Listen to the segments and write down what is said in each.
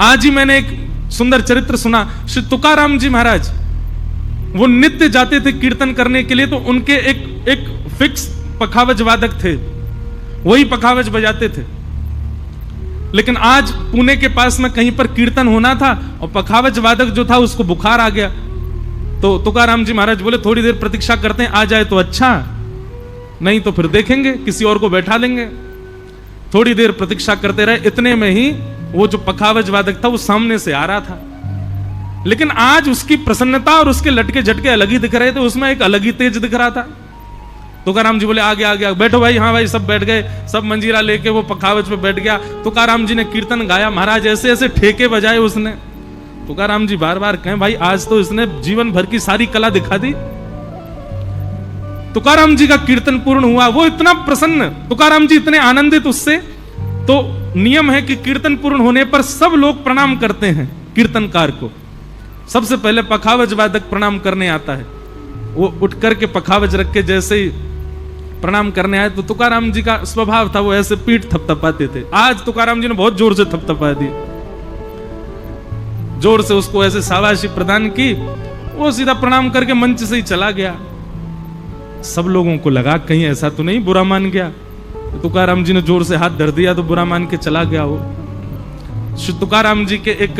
आज ही मैंने एक सुंदर चरित्र सुना, श्री तुकाराम जी महाराज, वो नित्य जाते थे कीर्तन करने के लिए, तो उनके एक फिक्स पखावज वादक थे, वही पखावज बजाते थे। लेकिन आज पुणे के पास में कहीं पर कीर्तन होना था और पखावज वादक जो था उसको बुखार आ गया, तो तुकाराम जी महाराज बोले थोड़ी देर प्रतीक्षा करते हैं, आ जाए तो अच्छा, नहीं तो फिर देखेंगे, किसी और को बैठा लेंगे। थोड़ी देर प्रतीक्षा करते रहे, इतने में ही वो जो पखावज वादक था वो सामने से आ रहा था। लेकिन आज उसकी प्रसन्नता और उसके लटके झटके अलग ही दिख रहे थे, उसमें एक अलग ही तेज दिख रहा था। तुकाराम जी बोले आ गया, बैठो भाई। हाँ भाई, सब बैठ गए, सब मंजीरा लेके वो पखावज पे बैठ गया। तुकाराम जी ने कीर्तन गाया, महाराज ऐसे ऐसे ठेके बजाए उसने। तुकाराम जी बार बार कहें भाई आज तो इसने जीवन भर की सारी कला दिखा दी। तुकाराम जी का कीर्तन पूर्ण हुआ, वो इतना प्रसन्न, तुकाराम जी इतने आनंदित उससे। तो नियम है कि कीर्तन पूर्ण होने पर सब लोग प्रणाम करते हैं कीर्तनकार को। सबसे पहले पखावज वादक प्रणाम करने आता है, वो उठ करके पखावज रख के जैसे ही प्रणाम करने आए, तो तुकाराम जी का स्वभाव था वो ऐसे पीठ थपथपाते थे। आज तुकाराम जी ने बहुत जोर से थपथपा दी, जोर से उसको ऐसे शाबाशी प्रदान की। वो सीधा प्रणाम करके मंच से ही चला गया। सब लोगों को लगा कहीं ऐसा तो नहीं बुरा मान गया, तुकाराम जी ने जोर से हाथ धर दिया तो बुरा मान के चला गया। वो श्री तुकाराम जी के एक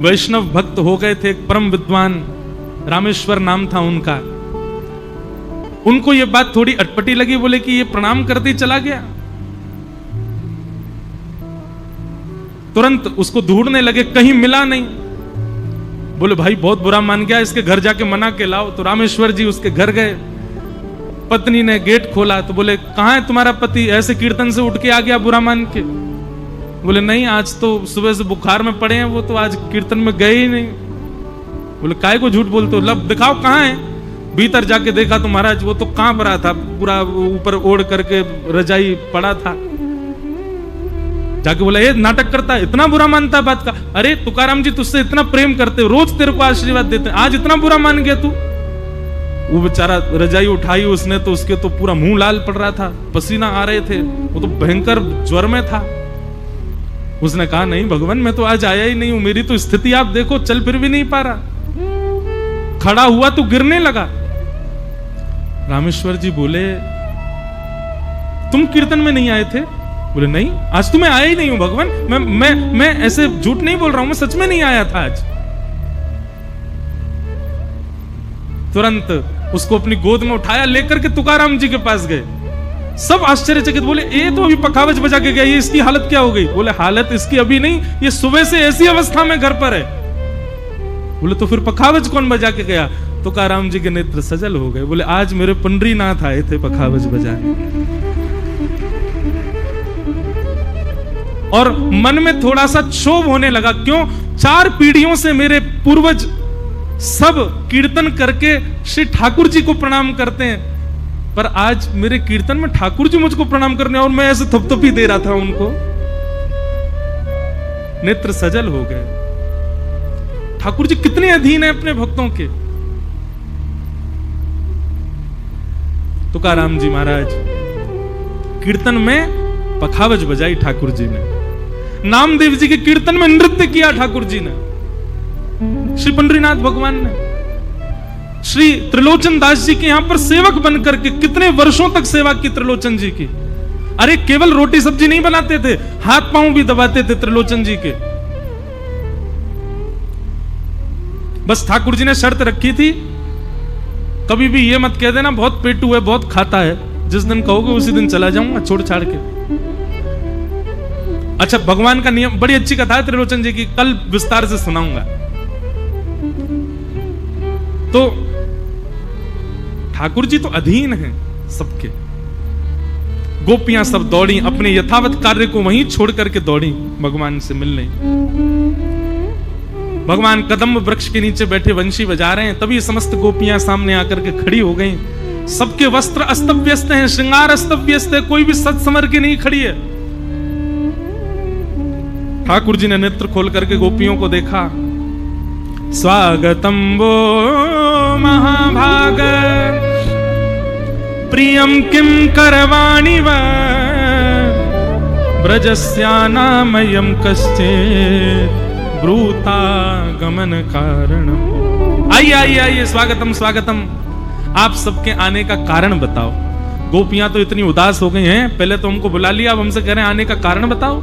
वैष्णव भक्त हो गए थे, एक परम विद्वान, रामेश्वर नाम था उनका। उनको ये बात थोड़ी अटपटी लगी, बोले कि ये प्रणाम करते ही चला गया। तुरंत उसको ढूंढने लगे, कहीं मिला नहीं। बोले भाई बहुत बुरा मान गया, इसके घर जाके मना के लाओ। तो रामेश्वर जी उसके घर गए, पत्नी ने गेट खोला तो बोले कहां है तुम्हारा पति, ऐसे कीर्तन से उठ के आ गया बुरा मान के। बोले नहीं, आज तो सुबह से बुखार में पड़े हैं, वो तो आज कीर्तन में गए ही नहीं। बोले काय को झूठ बोलते हो, लब दिखाओ कहां है। भीतर जाके देखा तो महाराज वो तो कांप रहा था, पूरा ऊपर ओढ़ करके रजाई पड़ा था। जाके बोला ये नाटक करता है, इतना बुरा मानता है बात का। अरे तुकाराम जी तुझसे इतना प्रेम करते, रोज तेरे को आशीर्वाद देते, आज इतना बुरा मान गया तू। वो बेचारा रजाई उठाई उसने तो उसके तो पूरा मुंह लाल पड़ रहा था, पसीना आ रहे थे, वो तो भयंकर ज्वर में था। उसने कहा नहीं भगवान, मैं तो आज आया ही नहीं हूं, मेरी तो स्थिति आप देखो, चल फिर भी नहीं पा रहा, खड़ा हुआ तो गिरने लगा। रामेश्वर जी बोले तुम कीर्तन में नहीं आए थे? बोले नहीं, आज तो मैं आया ही नहीं हूं भगवान, मैं ऐसे झूठ नहीं बोल रहा हूं, मैं सच में नहीं आया था आज। तुरंत उसको अपनी गोद में उठाया, लेकर के तुकाराम जी के पास गए। सब आश्चर्यचकित, बोले ये तो अभी पखावज बजा के गया, ये इसकी हालत क्या हो गई? बोले हालत इसकी अभी नहीं, ये सुबह से ऐसी अवस्था में घर पर है। बोले तो फिर पखावज कौन बजा के गया? तुकाराम जी के नेत्र सजल हो गए। बोले आज मेरे पंडरीनाथ आए थे पखावज बजाने। और मन में थोड़ा सा क्षोभ होने लगा, क्यों? 4 पीढ़ियों से मेरे पूर्वज सब कीर्तन करके श्री ठाकुर जी को प्रणाम करते हैं, पर आज मेरे कीर्तन में ठाकुर जी मुझको प्रणाम करने और मैं ऐसे थपथपी दे रहा था उनको। नेत्र सजल हो गए। ठाकुर जी कितने अधीन है अपने भक्तों के। तुकाराम जी महाराज कीर्तन में पखावज बजाई ठाकुर जी ने, नामदेव जी के कीर्तन में नृत्य किया ठाकुर जी ने, श्री पंडरीनाथ भगवान ने। श्री त्रिलोचन दास जी के यहां पर सेवक बनकर के कितने वर्षों तक सेवा की त्रिलोचन जी की। अरे केवल रोटी सब्जी नहीं बनाते थे, हाथ पांव भी दबाते थे त्रिलोचन जी के। बस ठाकुर जी ने शर्त रखी थी, कभी भी ये मत कह देना बहुत पेटू है, बहुत खाता है, जिस दिन कहोगे उसी दिन चला जाऊंगा छोड़ छाड़ के। अच्छा, भगवान का नियम, बड़ी अच्छी कथा है त्रिलोचन जी की, कल विस्तार से सुनाऊंगा। तो ठाकुर जी तो अधीन हैं सबके। गोपियां सब दौड़ी, अपने यथावत कार्य को वहीं छोड़ करके दौड़ी भगवान से मिलने। भगवान कदम्ब वृक्ष के नीचे बैठे वंशी बजा रहे हैं, तभी समस्त गोपियां सामने आकर के खड़ी हो गई। सबके वस्त्र अस्त व्यस्त हैं, श्रृंगार अस्त व्यस्त है, कोई भी सज समर के नहीं खड़ी है। ठाकुर जी ने नेत्र खोल करके गोपियों को देखा। स्वागतम वो महाभाग प्रियम किम करवाणि वा ब्रजस्यानामयं कश्चित् ब्रूता गमन कारणम्। आइए आइए आइए, स्वागतम स्वागतम। आप सबके आने का कारण बताओ। गोपियां तो इतनी उदास हो गई हैं, पहले तो हमको बुला लिया, अब हमसे कह रहे हैं आने का कारण बताओ।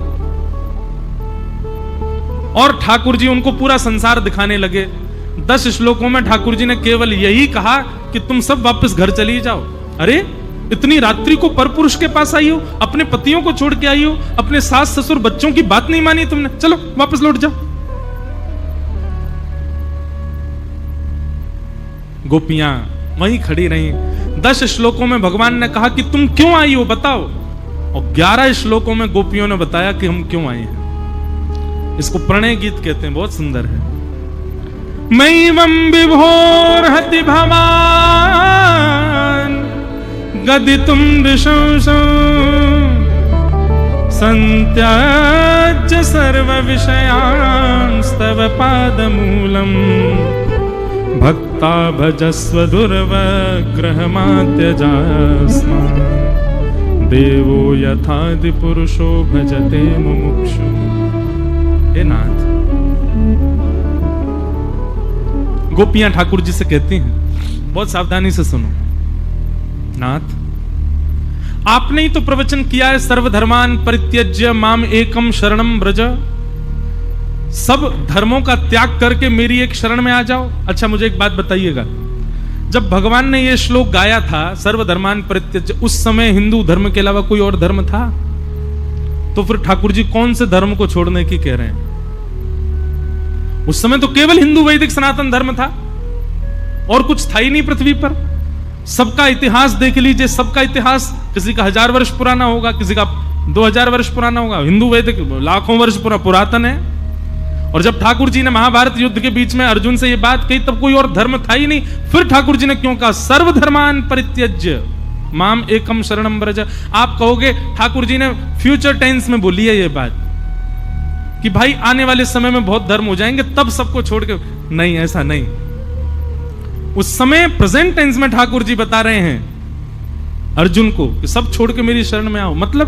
और ठाकुर जी उनको पूरा संसार दिखाने लगे। 10 श्लोकों में ठाकुर जी ने केवल यही कहा कि तुम सब वापस घर चली जाओ। अरे इतनी रात्रि को परपुरुष के पास आई हो, अपने पतियों को छोड़ के आई हो, अपने सास ससुर बच्चों की बात नहीं मानी तुमने, चलो वापस लौट जाओ। गोपियां वहीं खड़ी रहीं। 10 श्लोकों में भगवान ने कहा कि तुम क्यों आई हो बताओ, और 11 श्लोकों में गोपियों ने बताया कि हम क्यों आए हैं। इसको प्रणय गीत कहते हैं, बहुत सुंदर है। मैवं विभोर्हति भवान् गदितुं नृशंसं सन्त्याज्य सर्वविषयांस्तव पादमूलम् भक्ता भजस्व दुर्वग्रहमात्यजास्मान् देवो यथादि पुरुषो भजते मुमुक्षु। हे नाथ, गोपियां ठाकुर जी से कहती हैं, बहुत सावधानी से सुनो। नाथ, आपने ही तो प्रवचन किया है, सर्वधर्मान परित्यज्य माम एकम शरणम व्रज। सब धर्मों का त्याग करके मेरी एक शरण में आ जाओ। अच्छा मुझे एक बात बताइएगा, जब भगवान ने यह श्लोक गाया था सर्वधर्मान परित्यज्य, उस समय हिंदू धर्म के अलावा कोई और धर्म था? तो फिर ठाकुर जी कौन से धर्म को छोड़ने की कह रहे हैं? उस समय तो केवल हिंदू वैदिक सनातन धर्म था और कुछ था ही नहीं पृथ्वी पर। सबका इतिहास देख लीजिए, सबका इतिहास किसी का 1000 वर्ष पुराना होगा, किसी का 2000 वर्ष पुराना होगा। हिंदू वैदिक लाखों वर्ष पुरातन है। और जब ठाकुर जी ने महाभारत युद्ध के बीच में अर्जुन से ये बात कही, तब कोई और धर्म था ही नहीं। फिर ठाकुर जी ने क्यों कहा सर्वधर्मान परित्यज्य माम एकम शरणम व्रज? आप कहोगे ठाकुर जी ने फ्यूचर टेंस में बोली है ये बात कि भाई आने वाले समय में बहुत धर्म हो जाएंगे, तब सबको छोड़ के। नहीं, ऐसा नहीं। उस समय प्रेजेंट टेंस में ठाकुर जी बता रहे हैं अर्जुन को कि सब छोड़ के मेरी शरण में आओ। मतलब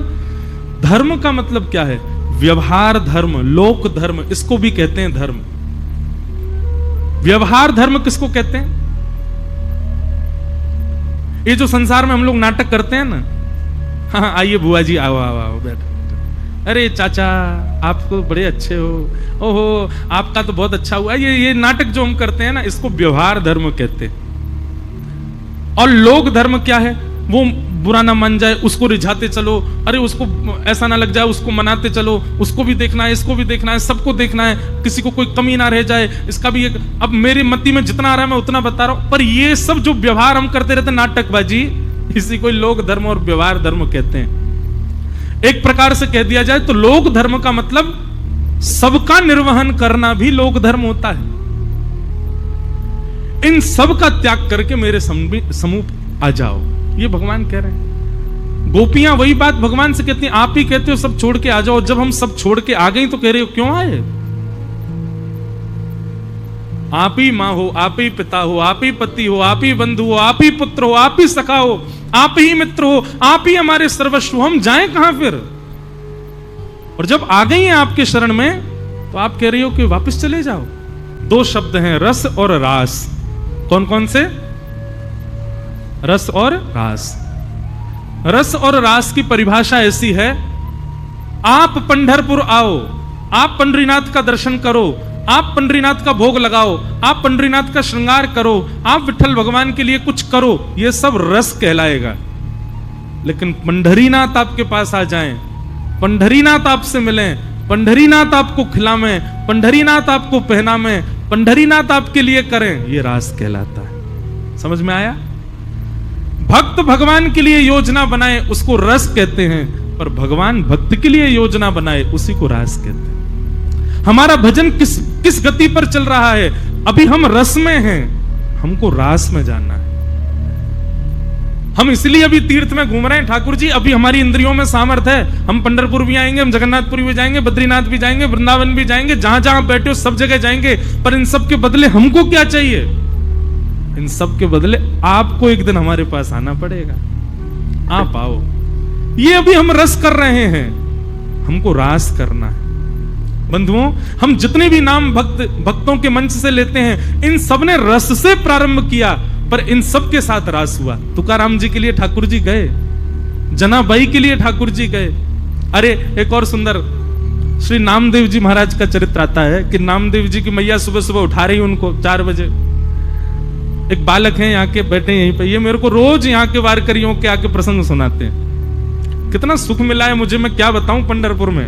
धर्म का मतलब क्या है? व्यवहार धर्म, लोक धर्म, इसको भी कहते हैं धर्म। व्यवहार धर्म किसको कहते हैं? ये जो संसार में हम लोग नाटक करते हैं ना, हाँ आइए बुआ जी, आओ आओ आओ बैठो। अरे चाचा आप तो बड़े अच्छे हो, ओहो आपका तो बहुत अच्छा हुआ। ये नाटक जो हम करते हैं ना, इसको व्यवहार धर्म कहते हैं। और लोक धर्म क्या है? वो बुरा ना मान जाए उसको रिझाते चलो, अरे उसको ऐसा ना लग जाए उसको मनाते चलो, उसको भी देखना है, इसको भी देखना है, सबको देखना है, किसी को कोई कमी ना रह जाए, इसका भी एक। अब मेरी मति में जितना आ रहा है मैं उतना बता रहा हूं, पर ये सब जो व्यवहार हम करते रहते हैं नाटकबाजी, इसी को लोक धर्म और व्यवहार धर्म कहते हैं। एक प्रकार से कह दिया जाए तो लोक धर्म का मतलब सबका निर्वहन करना भी लोक धर्म होता है। इन सब का त्याग करके मेरे समूह आ जाओ, ये भगवान कह रहे हैं। गोपियां वही बात भगवान से कहती हैं, आप ही कहते हो सब छोड़ के आ जाओ। जब हम सब छोड़ के आ गए तो कह रहे हो क्यों आए? आप ही मां हो, आप ही पिता हो, आप ही पति हो, आप ही बंधु हो, आप ही पुत्र हो, आप ही सखा हो, आप ही मित्र हो, आप ही हमारे सर्वस्व, हम जाएं कहां फिर? और जब आ गई हैं आपके शरण में तो आप कह रही हो कि वापस चले जाओ। 2 शब्द हैं, रस और रास। कौन कौन से? रस और रास। रस और रास की परिभाषा ऐसी है, आप पंढरपुर आओ, आप पंढरीनाथ का दर्शन करो, आप पंढरीनाथ का भोग लगाओ, आप पंढरीनाथ का श्रृंगार करो, आप विठ्ठल भगवान के लिए कुछ करो, ये सब रस कहलाएगा। लेकिन पंढरीनाथ आपके पास आ जाएं, पंढरीनाथ आपसे मिलें, पंढरीनाथ आपको खिलावें, पंढरीनाथ आपको पहनावें, पंढरीनाथ आपके लिए करें, ये रास कहलाता है। समझ में आया? भक्त भगवान के लिए योजना बनाए उसको रस कहते हैं, पर भगवान भक्त के लिए योजना बनाए उसी को रास कहते हैं। हमारा भजन किस गति पर चल रहा है? अभी हम रस में हैं, हमको रास में जाना है। हम इसलिए अभी तीर्थ में घूम रहे हैं ठाकुर जी, अभी हमारी इंद्रियों में सामर्थ है, हम पंढरपुर भी आएंगे, हम जगन्नाथपुरी भी जाएंगे, बद्रीनाथ भी जाएंगे, वृंदावन भी जाएंगे, जहां जहां बैठे हो सब जगह जाएंगे। पर इन सब के बदले हमको क्या चाहिए? इन सब के बदले आपको एक दिन हमारे पास आना पड़ेगा। आप आओ। ये अभी हम रस कर रहे हैं, हमको रास करना है। बंधुओं, हम जितने भी नाम भक्तों के मंच से लेते हैं, इन सब ने रस से प्रारंभ किया, पर इन सब के साथ रास हुआ। तुकाराम जी के लिए ठाकुर जी गए, जनाबाई के लिए ठाकुर जी गए। अरे एक और सुंदर श्री नामदेव जी महाराज का चरित्र आता है कि नामदेव जी की मैया सुबह सुबह उठा रही उनको 4 बजे। एक बालक है यहाँ के, बैठे यहीं पे, ये मेरे को रोज यहाँ के वारकरियों के आके प्रसंग सुनाते हैं। कितना सुख मिला है मुझे, मैं क्या बताऊं पंढरपुर में।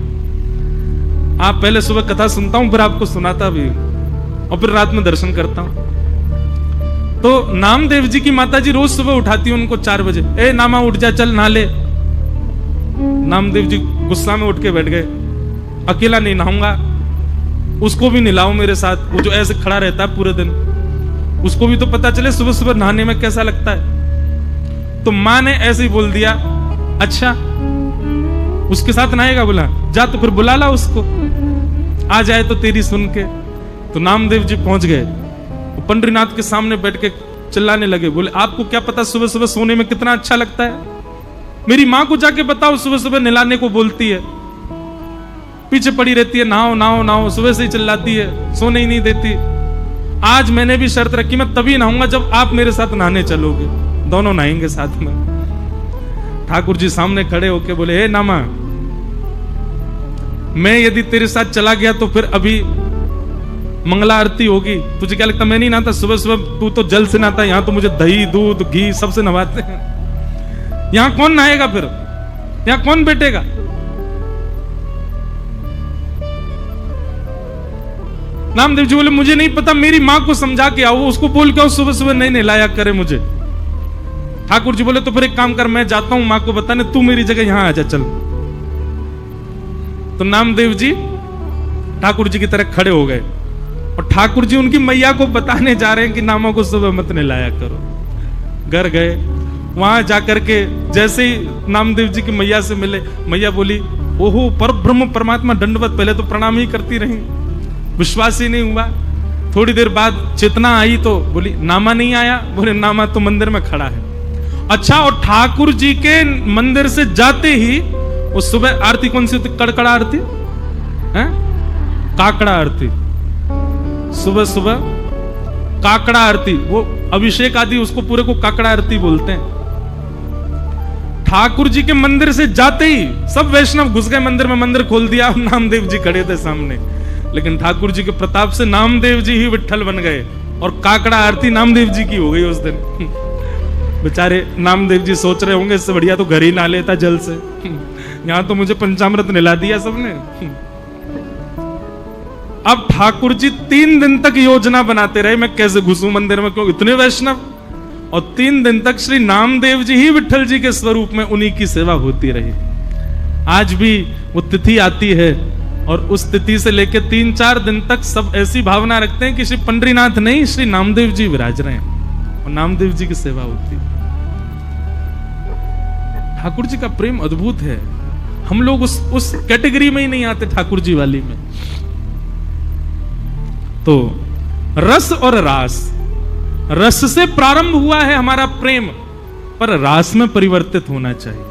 आप पहले सुबह कथा सुनता हूं, फिर आपको सुनाता भी, और फिर रात में दर्शन करता हूं। तो नामदेव जी की माता जी रोज सुबह उठाती है उनको 4 बजे, ए नामा उठ जा, चल नहा ले। नामदेव जी गुस्सा में उठ के बैठ गए, अकेला नहीं नहाऊंगा, उसको भी नहलाओ मेरे साथ। वो जो ऐसे खड़ा रहता है पूरे दिन, उसको भी तो पता चले सुबह सुबह नहाने में कैसा लगता है। तो माँ ने ऐसे ही बोल दिया, अच्छा उसके साथ नहाएगा? बोला जा तो फिर बुला ला उसको, आ जाए तो तेरी सुन के। तो नामदेव जी पहुंच गए, पंडरीनाथ के सामने बैठ के चिल्लाने लगे, बोले आपको क्या पता सुबह सुबह सोने में कितना अच्छा लगता है? मेरी माँ को जाके बताओ, सुबह सुबह नहलाने को बोलती है, पीछे पड़ी रहती है, नहाओ नहाओ नहाओ, सुबह से ही चिल्लाती है, सोने ही नहीं देती। आज मैंने भी शर्त रखी, मैं तभी नहाऊंगा जब आप मेरे साथ नहाने चलोगे, दोनों नहाएंगे साथ में। ठाकुर जी सामने खड़े होके बोले, हे नामा, मैं यदि तेरे साथ चला गया तो फिर अभी मंगला आरती होगी, तुझे क्या लगता मैं नहीं नहाता? सुबह सुबह तू तो जल से नहाता, यहां तो मुझे दही दूध घी सबसे नहवाते हैं, यहां कौन नहाएगा? फिर यहां कौन बैठेगा? नामदेव जी बोले, मुझे नहीं पता, मेरी मां को समझा के आओ, उसको बोल के आओ सुबह सुबह नहीं नहलाया करे मुझे। ठाकुर जी बोले, तो फिर एक काम कर, मैं जाता हूं मां को बताने, तू मेरी जगह यहां आ जा, चल। तो नामदेव जी ठाकुर जी की तरह खड़े हो गए, और ठाकुर जी उनकी मैया को बताने जा रहे हैं कि नामा को सुबह मत नहलाया करो। घर गए, वहां जाकर के जैसे ही नामदेव जी की मैया से मिले, मैया बोली, ओहो पर ब्रह्म परमात्मा दंडवत, पहले तो प्रणाम ही करती रही, विश्वास ही नहीं हुआ। थोड़ी देर बाद चेतना आई तो बोली, नामा नहीं आया? बोले नामा तो मंदिर में खड़ा है। अच्छा, और ठाकुर जी के मंदिर से जाते ही उस सुबह आरती कौन सी होती? कड़कड़ा आरती है, काकड़ा आरती, सुबह सुबह काकड़ा आरती, वो अभिषेक आदि उसको पूरे को काकड़ा आरती बोलते हैं। ठाकुर जी के मंदिर से जाते ही सब वैष्णव घुस गए मंदिर में, मंदिर खोल दिया, नामदेव जी खड़े थे सामने। लेकिन ठाकुर जी के प्रताप से नामदेव जी ही विट्ठल बन गए, और काकड़ा आरती नामदेव जी की हो गई उस दिन। बेचारे नामदेव जी सोच रहे होंगे, इससे बढ़िया तो घर ही ना लेता जल से, यहां तो मुझे पंचामृत नहला दिया सबने। अब ठाकुर जी 3 दिन तक योजना बनाते रहे, मैं कैसे घुसूं मंदिर में, क्यों इतने वैष्णव। और 3 दिन तक श्री नामदेव जी ही विट्ठल जी के स्वरूप में उन्हीं की सेवा होती रही। आज भी वो तिथि आती है, और उस तिथि से लेकर 3-4 दिन तक सब ऐसी भावना रखते हैं कि श्री पंडरीनाथ नहीं, श्री नामदेव जी विराज रहे हैं, और नामदेव जी की सेवा होती है। ठाकुर जी का प्रेम अद्भुत है। हम लोग उस कैटेगरी में ही नहीं आते, ठाकुर जी वाली में। तो रस और रास, रस से प्रारंभ हुआ है हमारा प्रेम, पर रास में परिवर्तित होना चाहिए।